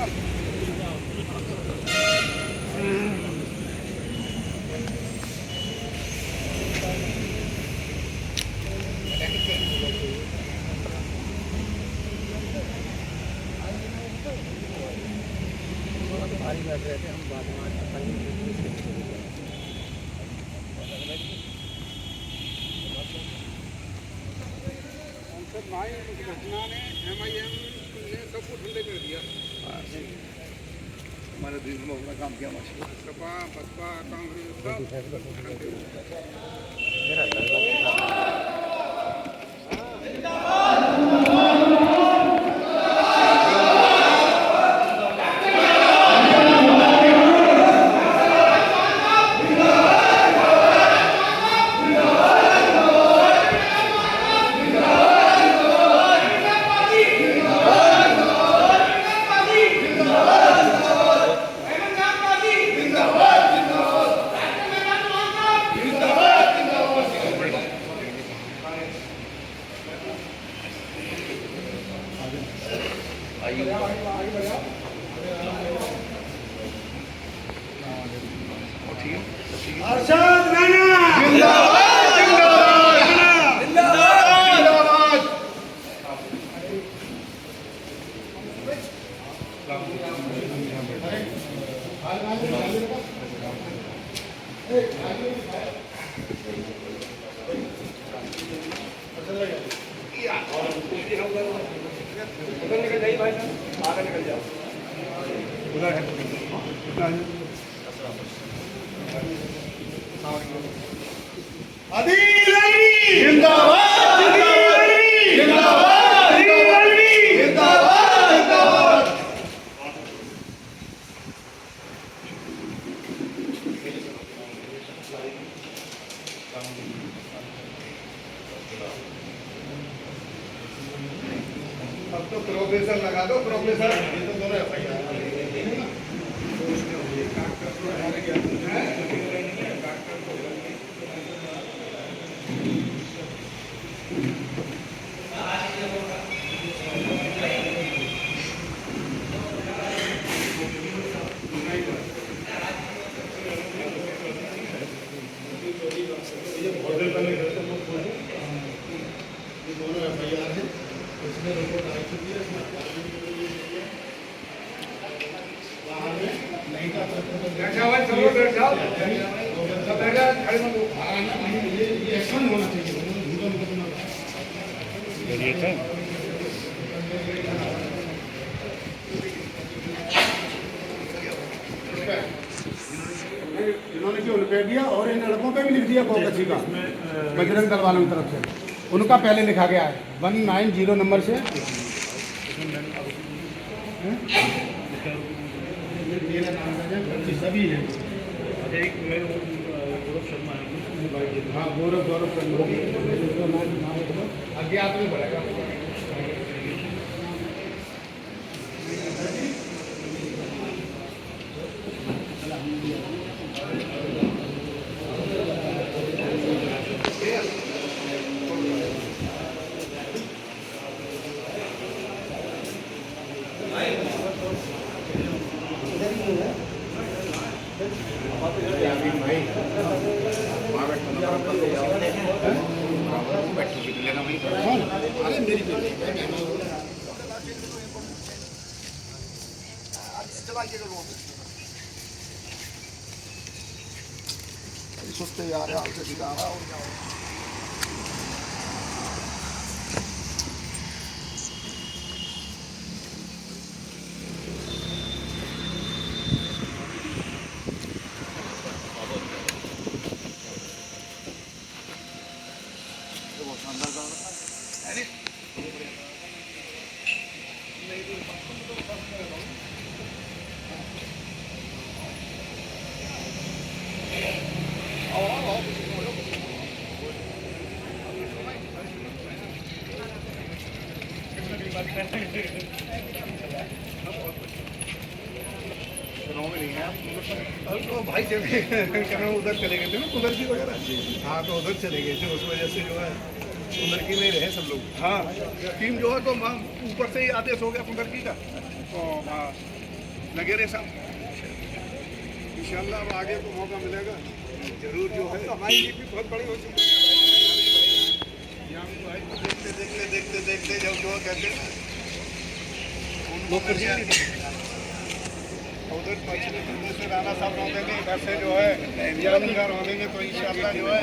भारी कर रहे थे हम बाद में घटना ने MIM ने सबको ठंडे कर दिया। हमारे देश में अपना काम किया सपा बसपा कांग्रेस अरशद राणा जिंदाबाद जिंदाबाद जिंदाबाद। उधर निकल जाइए भाई साहब, आगे निकल जाओ। उधर है आदिल अलवी जिंदाबाद जिंदाबाद आदिल अलवी जिंदाबाद जिंदाबाद। अब तो प्रोग्रेसर लगा दो, प्रोग्रेसर। ये तो दोनों FIR है। इसमें रिपोर्ट आ चुकी है। ये एक्शन होना चाहिए। इन्होंने जो रुपये दिया और इन लड़कों पे भी लिख दिया बहुत अच्छी का बजरंग दल वालों की तरफ से। उनका पहले लिखा गया है 190 नंबर से। सभी है। हाँ गौरव शर्मा अज्ञात में बढ़ेगा। सुस्ते यार हाल से सीधा तो भाई जब उधर चले गए थे ना उधर की वगैरह। हाँ तो उधर चले गए थे, उस वजह से जो है उधर की में रहे सब लोग। हाँ टीम जो है तो ऊपर से ही आदेश हो गया उधर की का। तो लगे रहे साहब, इंशाल्लाह अब आगे को मौका मिलेगा जरूर जो है। हमारी लीग भी बहुत बड़ी हो चुकी है, देखते देखते देखते देखते जब जो कहते हैं उधर पश्चिमी प्रदेश से राणा साहब रोकेंगे, इधर से जो है इंदिरा रोकेंगे, तो इंशाल्लाह जो है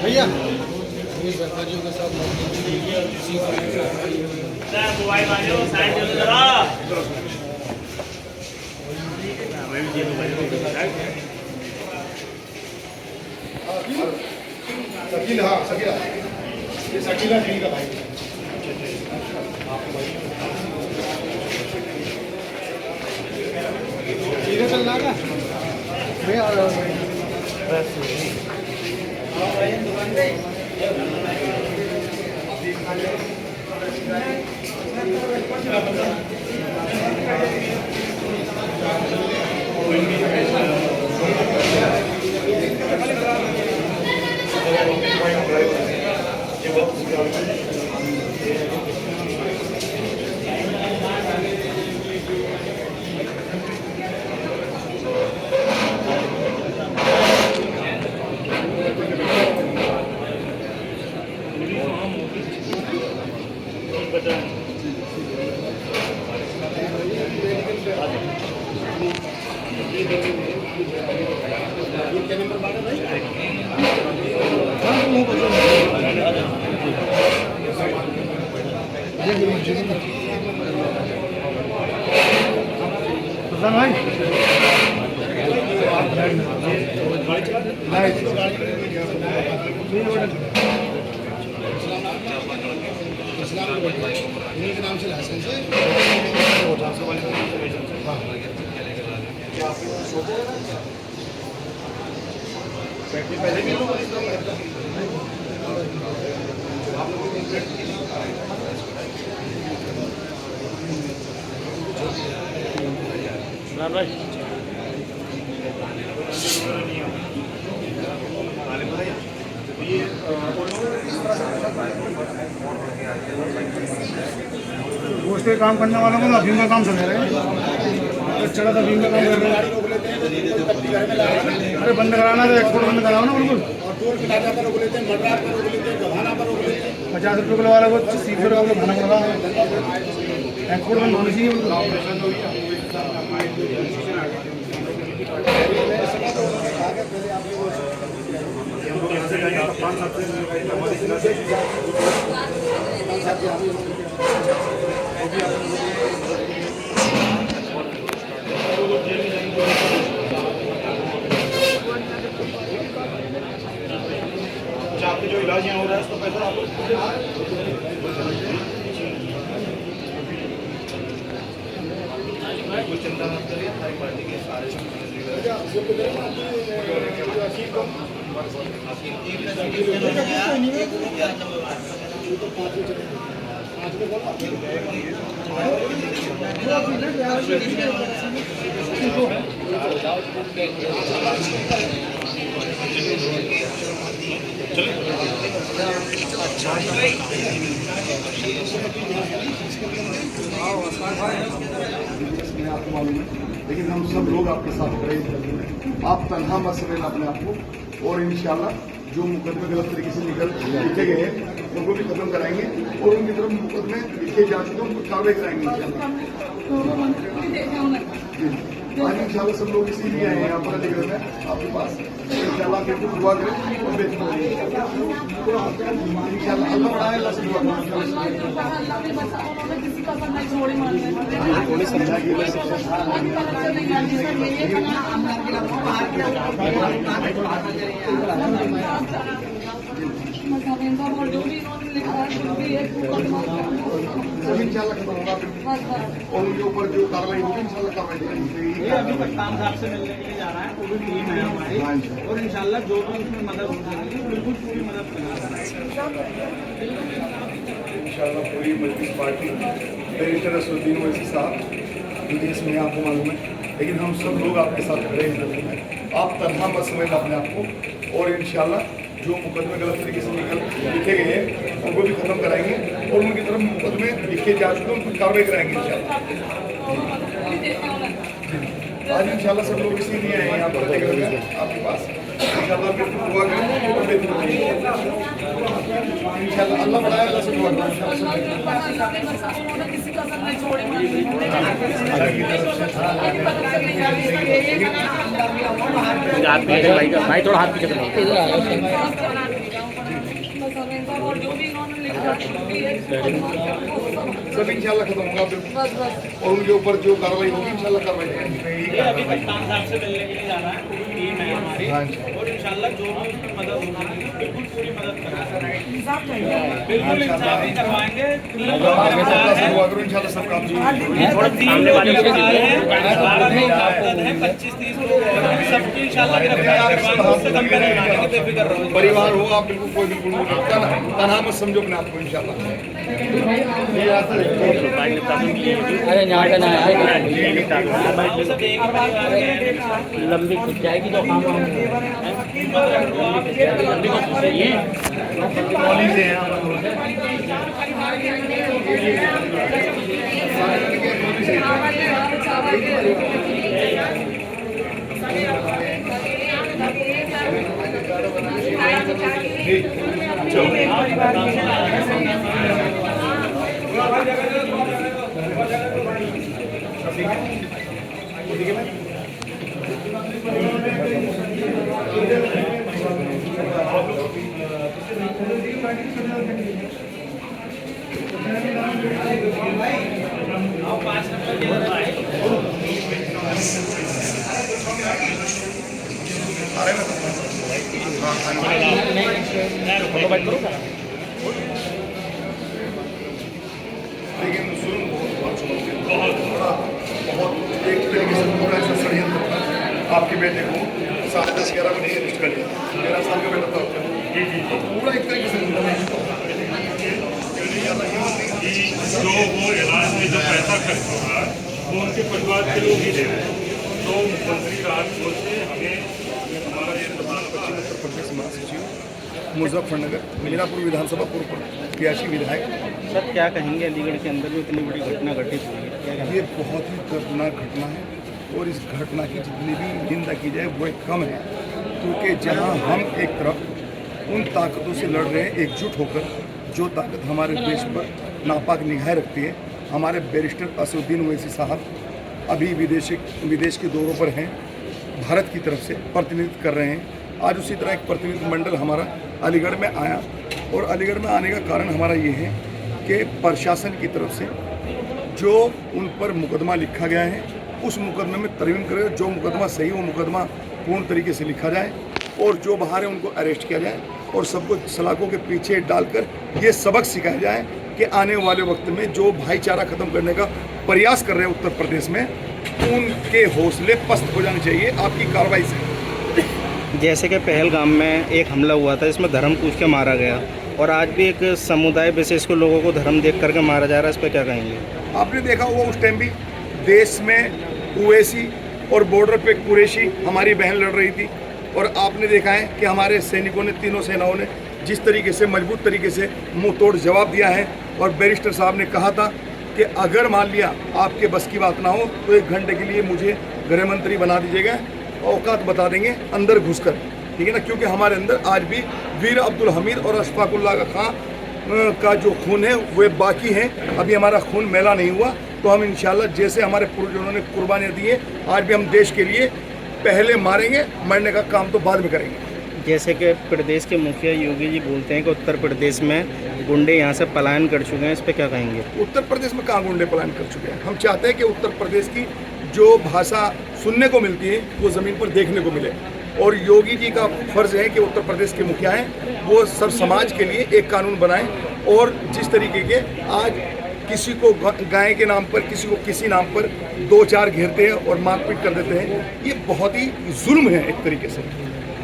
भैया व्यापारियों के साथ मोबाइल वाले हो साइड चलो जरा शकील, हाँ शकीला, ये शकीला नहीं का भाई चलना का भैया इनके नाम से लाइसेंस है। पहले भी रोज के काम करने वालों को अफीम का काम समझ रहे हैं, चढ़ा था अफीम का काम कर रहे हैं। अरे बंद कराना तो एक्सपोर्ट बंद कराओ ना बिल्कुल। 50 रुपये किलो वाला को 30 रुपये किलो खाना पड़ रहा है, एक्सपोर्ट बंद होनी चाहिए बिल्कुल। आपके जो इलाज यहाँ हो रहा है उसका पैसा आप कुछ चिंता मत करिए, हमारी पार्टी के सारे आपको मालूम है, लेकिन हम सब लोग आपके साथ खड़े हैं। आप तनहा मत समझना अपने आप को, और इंशाल्लाह जो मुकदमे गलत तरीके से लिखे गए हैं उनको भी खत्म कराएंगे, और उनकी तरफ मुकदमे लिखे जा चुके उनको कार्रवाई कराएंगे आज इंशाल्लाह। सब लोग इसीलिए आए हैं यहाँ पर अधिकृत है आपके पास, इंशाल्लाह फिर कुछ दुआ करें और बेहतर इंशाल्लाह। अल्लाह बढ़ाए, अल्लाह से दुआ थोड़ी समझा कि सब इंशाल्लाह खत्म होगा और उनके ऊपर जो कार्रवाई होगी इंशाल्लाह कार्रवाई करेंगे। ये अभी कप्तान साहब से मिलने के लिए जा रहा है, वो भी टीम है हमारी और इंशाल्लाह जो भी उसमें मदद हो सकेगी बिल्कुल पूरी मदद करेंगे। इंशाल्लाह पूरी मजलिस पार्टी बैरिस्टर असदुद्दीन ओवैसी साहब विदेश में आपको मालूम है, लेकिन हम सब लोग आपके साथ खड़े हैं। आप तनहा मत समझ अपने आप को और इंशाल्लाह जो मुकदमे गलत तरीके से लिखे गए हैं उनको भी खत्म कराएंगे और उनकी तरफ मुकदमे लिखे जा चुके उन पर कार्रवाई कराएंगे इंशाल्लाह। आज इंशाल्लाह सब लोग इसीलिए आए हैं यहाँ पर आपके पास। इंशाल्लाह बिल्कुल दुआ करें और इंशाल्लाह अल्लाह बढ़ाया, अल्लाह से दुआ करें। भाई थोड़ा हाथ पीछे सब इंशाल्लाह खत्म होगा और उनके ऊपर जो कार्रवाई होगी इंशाल्लाह कार्रवाई करेंगे। ये अभी कप्तान साहब से मिलने के लिए जा रहा है, वो भी टीम है हमारी और इंशाल्लाह जो भी उसमें मदद हो सकेगी बिल्कुल पूरी मदद करेंगे। बिल्कुल इंसाफ ही करवाएंगे। इंशाल्लाह सब काम सामने वाले है 25-30 लोग सबकी इंशाल्लाह गिरफ्तार करवाएंगे, उससे कम पैसे मांगेंगे, बेफिक्र रहो। परिवार हो आप बिल्कुल कोई बिल्कुल तनहा मत समझो अपने आपको इंशाल्लाह। अरे यहाँ का ना लंबी खुद जाएगी तो काम लेकिन जुल्म बहुत एक तरीके से पूरा ऐसा षड्यंत्र था। आपके बेटे को 10:30-11 बजे अरेस्ट कर लिया, 13 साल का बेटा था पूरा एक तरीके से जो वो इलाज में जो पैसा खर्च हो रहा है वो उनके परिवार के लोग ही दे रहे हैं। तो मुख्यमंत्री राहत कोष से हमें हमारा ये उत्तर प्रदेश महासचिव मुजफ्फरनगर मीरापुर विधानसभा पूर्व प्रत्याशी विधायक। सर क्या कहेंगे, अलीगढ़ के अंदर जो इतनी बड़ी घटना घटित हुई है, क्या ये बहुत ही दर्दनाक घटना है और इस घटना की जितनी भी निंदा की जाए वो कम है, क्योंकि जहां हम एक तरफ उन ताकतों से लड़ रहे हैं एकजुट होकर, जो ताकत हमारे देश पर नापाक निगाहें रखती है। हमारे बैरिस्टर असदुद्दीन ओवैसी साहब अभी विदेश के दौरों पर हैं, भारत की तरफ से प्रतिनिधित्व कर रहे हैं। आज उसी तरह एक प्रतिनिधि मंडल हमारा अलीगढ़ में आया और अलीगढ़ में आने का कारण हमारा ये है कि प्रशासन की तरफ से जो उन पर मुकदमा लिखा गया है उस मुकदमे में तरमीम करे, जो मुकदमा सही वो मुकदमा पूर्ण तरीके से लिखा जाए और जो बाहर है उनको अरेस्ट किया जाए और सबको सलाखों के पीछे डालकर ये सबक सिखाया जाए कि आने वाले वक्त में जो भाईचारा ख़त्म करने का प्रयास कर रहे हैं उत्तर प्रदेश में, उनके हौसले पस्त हो जाने चाहिए आपकी कार्रवाई से। जैसे कि पहलगाम में एक हमला हुआ था, इसमें धर्म पूछ के मारा गया और आज भी एक समुदाय विशेष को लोगों को धर्म देख करके मारा जा रहा है, इस पर क्या कहेंगे? आपने देखा होगा उस टाइम भी देश में ओवैसी और बॉर्डर पे कुरैशी हमारी बहन लड़ रही थी और आपने देखा है कि हमारे सैनिकों ने, तीनों सेनाओं ने जिस तरीके से मजबूत तरीके से मुंह तोड़ जवाब दिया है। और बैरिस्टर साहब ने कहा था कि अगर मान लिया आपके बस की बात ना हो तो 1 घंटे के लिए मुझे गृह मंत्री बना दीजिएगा, औकात बता देंगे अंदर घुसकर, ठीक है ना, क्योंकि हमारे अंदर आज भी वीर अब्दुल हमीद और अशफाकुल्लाह खां का जो खून है वो बाकी है, अभी हमारा खून मैला नहीं हुआ। तो हम इंशाल्लाह जैसे हमारे पूर्वजों ने कुर्बानियाँ दी है, आज भी हम देश के लिए पहले मारेंगे, मरने का काम तो बाद में करेंगे। जैसे कि प्रदेश के मुखिया योगी जी बोलते हैं कि उत्तर प्रदेश में गुंडे यहाँ से पलायन कर चुके हैं, इस पर क्या कहेंगे? उत्तर प्रदेश में कहाँ गुंडे पलायन कर चुके हैं? हम चाहते हैं कि उत्तर प्रदेश की जो भाषा सुनने को मिलती है वो ज़मीन पर देखने को मिले और योगी जी का फर्ज है कि उत्तर प्रदेश के मुखिया हैं वो सब समाज के लिए एक कानून बनाएं और जिस तरीके के आज किसी को गाय के नाम पर, किसी को किसी नाम पर 2-4 घेरते हैं और मारपीट कर देते हैं, ये बहुत ही जुल्म है एक तरीके से।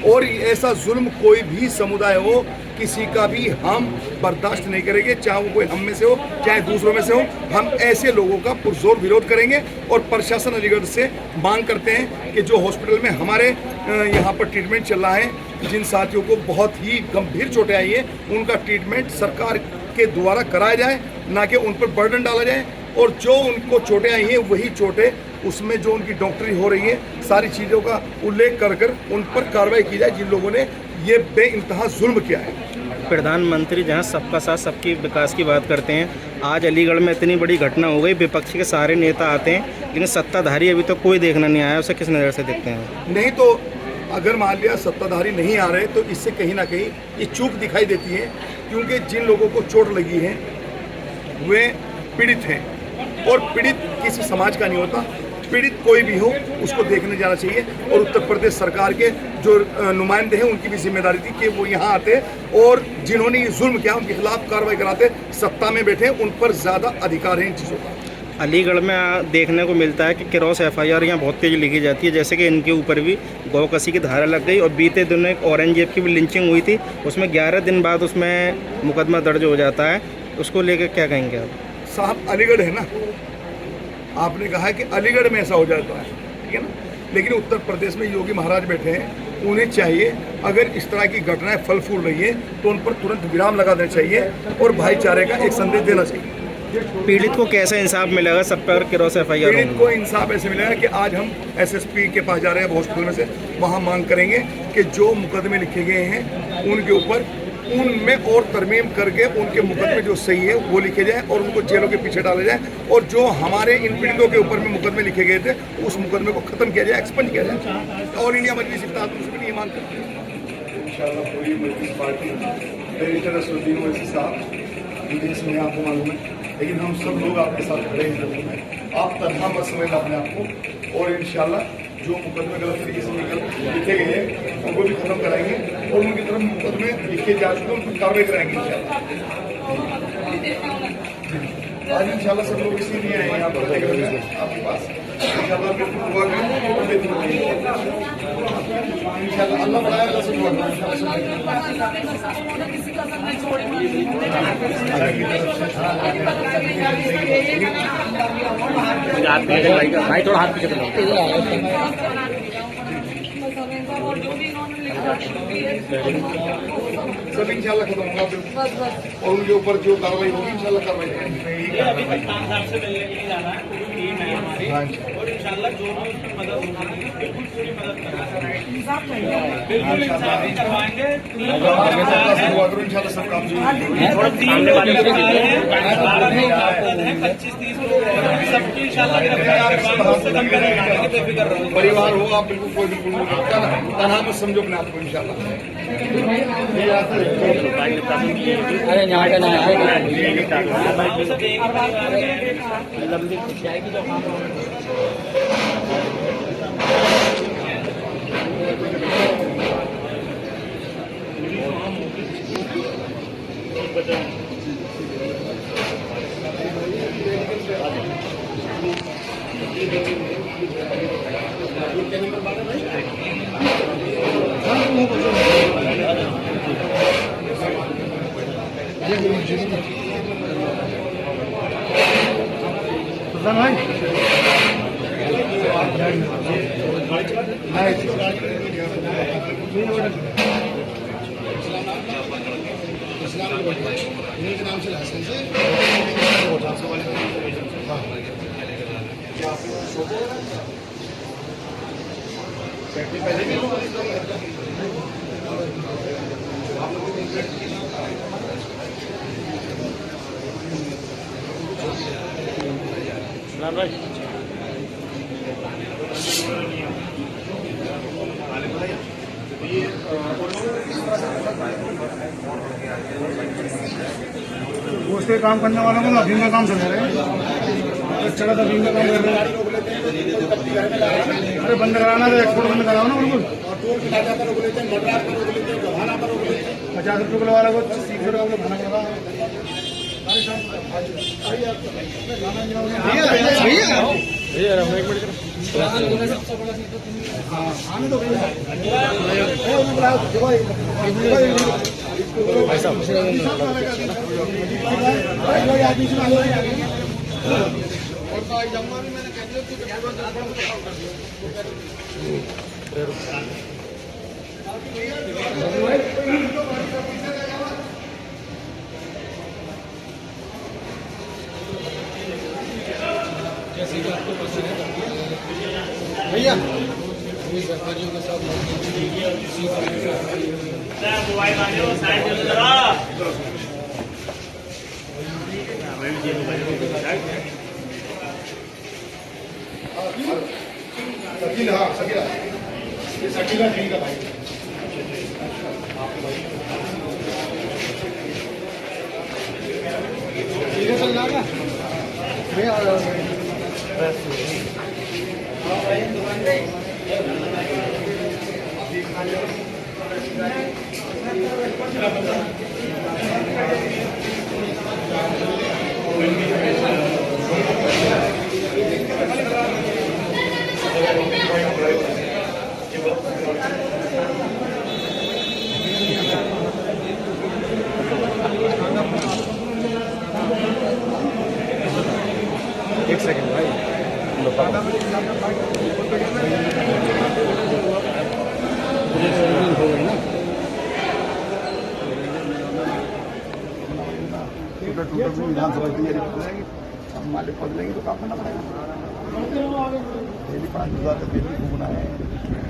और ऐसा जुल्म कोई भी समुदाय हो, किसी का भी हम बर्दाश्त नहीं करेंगे, चाहे वो कोई हम में से हो चाहे दूसरों में से हो। हम ऐसे लोगों का पुरजोर विरोध करेंगे और प्रशासन अलीगढ़ से मांग करते हैं कि जो हॉस्पिटल में हमारे यहाँ पर ट्रीटमेंट चल रहा है, जिन साथियों को बहुत ही गंभीर चोटें आई है, उनका ट्रीटमेंट सरकार के द्वारा कराया जाए, ना कि उन पर बर्डन डाला जाए। और जो उनको चोटें आई हैं वही चोटें उसमें जो उनकी डॉक्टरी हो रही है, सारी चीज़ों का उल्लेख कर उन पर कार्रवाई की जाए जिन लोगों ने ये बेइंतहा जुल्म किया है। प्रधानमंत्री जहां सबका साथ सबकी विकास की बात करते हैं, आज अलीगढ़ में इतनी बड़ी घटना हो गई, विपक्ष के सारे नेता आते हैं लेकिन सत्ताधारी अभी तो कोई देखना नहीं आया, उसे किस नज़र से देखते हैं? नहीं तो अगर मान लिया सत्ताधारी नहीं आ रहे तो इससे कहीं ना कहीं ये चूक दिखाई देती है, क्योंकि जिन लोगों को चोट लगी है वे पीड़ित हैं और पीड़ित किसी समाज का नहीं होता। पीड़ित कोई भी हो उसको देखने जाना चाहिए और उत्तर प्रदेश सरकार के जो नुमाइंदे हैं उनकी भी जिम्मेदारी थी कि वो यहाँ आते और जिन्होंने ये जुल्म किया उनके खिलाफ कार्रवाई कराते। सत्ता में बैठे उन पर ज़्यादा अधिकार है इन चीज़ों का। अलीगढ़ में देखने को मिलता है कि क्रॉस FIR यहाँ बहुत तेज़ लिखी जाती है, जैसे कि इनके ऊपर भी गौकसी की धारा लग गई और बीते दिनों एक औरंगजेब की भी लिंचिंग हुई थी, उसमें 11 दिन बाद उसमें मुकदमा दर्ज हो जाता है। उसको लेकर क्या कहेंगे आप? साहब अलीगढ़ है ना, आपने कहा है कि अलीगढ़ में ऐसा हो जाता है, ठीक है ना, लेकिन उत्तर प्रदेश में योगी महाराज बैठे हैं, उन्हें चाहिए अगर इस तरह की घटनाएं फल फूल रही है तो उन पर तुरंत विराम लगा देना चाहिए और भाईचारे का एक संदेश देना चाहिए। पीड़ित को कैसा इंसाफ मिलेगा सब पर क्रॉस FIR? पीड़ित को इंसाफ ऐसे मिलेगा कि आज हम SSP के पास जा रहे हैं हॉस्पिटल में से, वहाँ मांग करेंगे कि जो मुकदमे लिखे गए हैं उनके ऊपर उनमें और तरमीम करके उनके मुकदमे जो सही है वो लिखे जाए और उनको जेलों के पीछे डाला जाए और जो हमारे इन पीड़ितों के ऊपर में मुकदमे लिखे गए थे उस मुकदमे को खत्म किया जाए, एक्सपंज किया जाए। ऑल इंडिया मजलिस इत्तेहाद मुस्लिमीन ये मांग करते हैं। इंशाअल्लाह पूरी मजलिस पार्टी बैरिस्टर असदुद्दीन ओवैसी साहब विदेश में आपको मालूम है, लेकिन हम सब लोग आपके साथ खड़े हैं। आप तनहा मत समझना अपने आप को और इंशाअल्लाह जो मुकदमे गलत तरीके से लिखे गए हैं उनको भी खत्म कराएंगे और उनकी तरफ मुकदमे लिखे जा चुके उन पर कार्रवाई कराएंगे इंशाअल्लाह। आज इंशाअल्लाह सब लोग इसीलिए आए हैं यहाँ पर आपके पास, इंशाअल्लाह बिल्कुल दुआ करें और इंशाअल्लाह अल्लाह बढ़ाया अल्लाह से दुआ भाई थोड़ा हाथ पीछे सब इंशाअल्लाह खत्म होगा और उनके ऊपर जो कार्रवाई होगी इंशाअल्लाह कार्रवाई करेंगे। खान साहब से मिलने के लिए जाना है, पूरी टीम है हमारी और इंशाल्लाह जो भी उसकी मदद होगी बिल्कुल पूरी मदद कराएंगे, बिल्कुल इंसाफ भी करवाएंगे। इंशाअल्लाह सब काम 25-30 लोग सबकी इंशाल्लाह गिरफ्तार करेंगे, बेफिक्र रहो। परिवार हो आप बिल्कुल कोई बिल्कुल तनहा मत समझो अपने आप को इंशाअल्लाह। अरे यहाँ का ना लंबी जाएगी तो उसके काम करने वालों को अफीम का काम चला रहे हैं, चढ़ा था अफीम का काम कर रहे हैं। अरे बंद कराना तो एक्सपोर्ट बंद कराओ ना बिल्कुल। 50 रुपये किलो वाला को 30 रुपये का खाना पड़ रहा जैसे कि आपको पसंद है भैया व्यापारियों के साथ मोबाइल वाले साइड चलो जरा शकील, हाँ शकीला, ये शकीला ठीक है भाई। एक सेकंड भाई हो गई ना विधानसभा की तैयारी कर जाएंगे, हम मालिक पद लेंगे तो काम करना पड़ेगा। डेली 5,000 तक डेली घूमना है,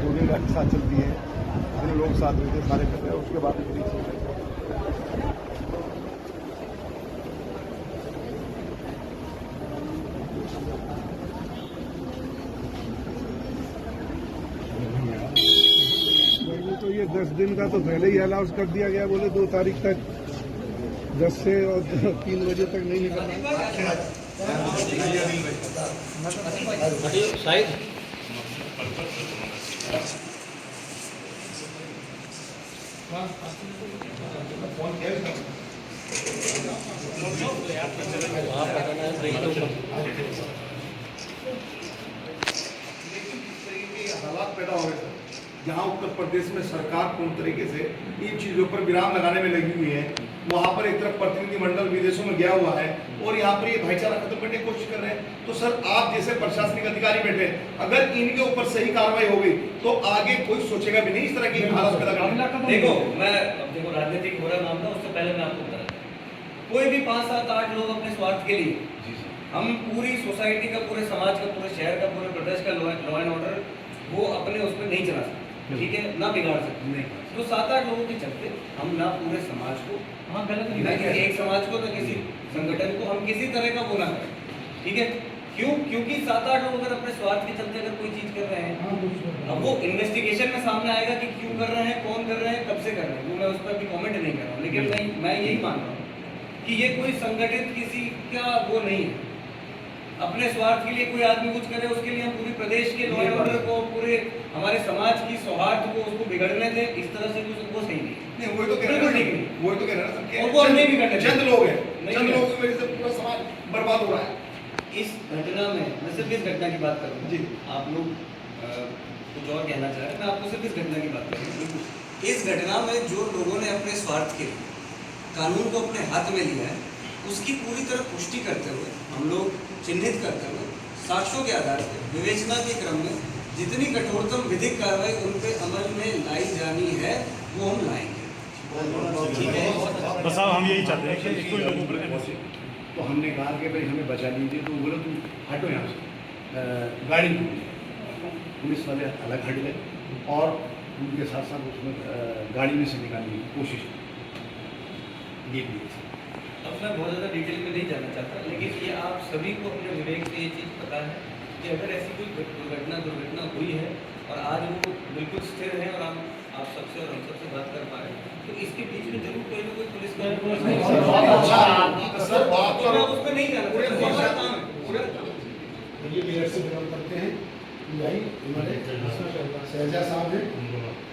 टूरिंग गाड़ी साथ चलती है, जितने लोग साथ रहते हैं सारे करते हैं, उसके बाद तो ये 10 दिन का तो पहले ही अलाउंस कर दिया गया, बोले 2 तारीख तक 10 से और 3 बजे तक नहीं निकलना। हालात पैदा हो गए सर, जहाँ उत्तर प्रदेश में सरकार पूर्ण तरीके से इन चीज़ों पर विराम लगाने में लगी हुई है, वहाँ पर एक तरफ प्रतिनिधिमंडल विदेशों में गया हुआ है और यहाँ पर ये भाईचारा खत्म करने की कोशिश कर रहे हैं। तो सर आप जैसे प्रशासनिक अधिकारी बैठे, अगर इनके ऊपर सही कार्रवाई हो गई तो आगे कोई सोचेगा भी नहीं इस तरह की हालत पैदा करने। देखो राजनीतिक हो रहा मामला, उससे पहले मैं आपको बता दूं, कोई भी 5, 7, 8 लोग अपने स्वार्थ के लिए हम पूरी सोसाइटी का, पूरे समाज का, पूरे शहर का, पूरे प्रदेश का लॉ एंड ऑर्डर वो अपने उस पर नहीं चला सकते, ठीक है, ना बिगाड़ सकते नहीं। तो 7-8 लोगों के चलते हम ना पूरे समाज को, ना किसी एक समाज को, ना किसी संगठन को हम किसी तरह का वो ना करें, ठीक है। क्यों? क्योंकि 7-8 लोग अगर अपने स्वार्थ के चलते अगर कोई चीज कर रहे हैं, अब वो इन्वेस्टिगेशन में सामने आएगा कि क्यों कर रहे हैं, कौन कर रहे हैं, कब से कर रहे हैं, वो मैं उस पर भी कॉमेंट नहीं कर रहा हूँ। लेकिन मैं यही मान रहा हूँ कि ये कोई संगठित किसी का वो नहीं है। अपने स्वार्थ के लिए कोई आदमी कुछ करे, उसके लिए हम पूरे प्रदेश के लॉ एंड ऑर्डर को, पूरे हमारे समाज की सौहार्द को उसको बिगड़ने दें, इस तरह से कुछ वो सही नहीं। वही तो कह रहे हैं, वही तो कह रहे हैं और वो हम नहीं भी करते, चंद लोग हैं, चंद लोगों की वजह से पूरा समाज बर्बाद हो रहा है। इस घटना में मैं सिर्फ इस घटना की बात करूँगा जी, आप लोग कुछ और कहना चाह रहे हैं, मैं आपको सिर्फ इस घटना की बात करूँगा। इस घटना में जो लोगों ने अपने स्वार्थ के लिए कानून को अपने हाथ में लिया है, उसकी पूरी तरह पुष्टि करते हुए, हम लोग चिन्हित करते हुए, साक्ष्यों के आधार पर विवेचना के क्रम में जितनी कठोरतम विधिक कार्रवाई उन पे अमल में लाई जानी है वो हम लाएंगे, ठीक है। बस अब हम यही चाहते हैं कि कोई लोगों पर तो हमने कहा कि भाई हमें बचा लीजिए, तो बोले तुम हटो यहाँ से, गाड़ी पुलिस वाले अलग हट गए और उनके साथ साथ उसमें गाड़ी में से निकालने की कोशिश ये भी। अब मैं बहुत ज़्यादा डिटेल में नहीं जाना चाहता, लेकिन ये आप सभी को अपने विवेक से ये चीज़ पता है कि अगर ऐसी कोई दुर्घटना हुई है और आज वो बिल्कुल स्थिर है और आप सबसे और हम सबसे बात कर पा रहे हैं, तो इसके बीच में जरूर कोई ना कोई पुलिस का उस पर नहीं जाना ये लीडरशिप बिलोंग करते हैं, भाई हमारे शहजा साहब हैं,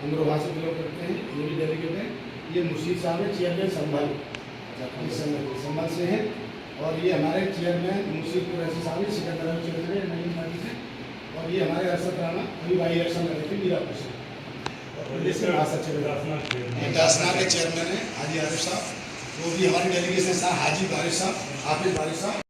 अमरोहा से बिलोंग करते हैं, ये भी डेलीगेट हैं। ये मुर्शीद साहब है, चेयरमैन संभाल संभाल से हैं। और ये हमारे चेयरमैन मुर्शीद कुरैशी साहब है, सिकंदर चौधरी नईम पार्टी से। और ये हमारे अरशद राणा अभी बाई इलेक्शन लगे थे मीरापुर से। और प्रदेश के महासचिव दासना के चेयरमैन है हाजी आरिफ साहब, वो भी हमारी डेलीगेशन साहब, हाजी बारिश साहब, हाफिज बारिश साहब।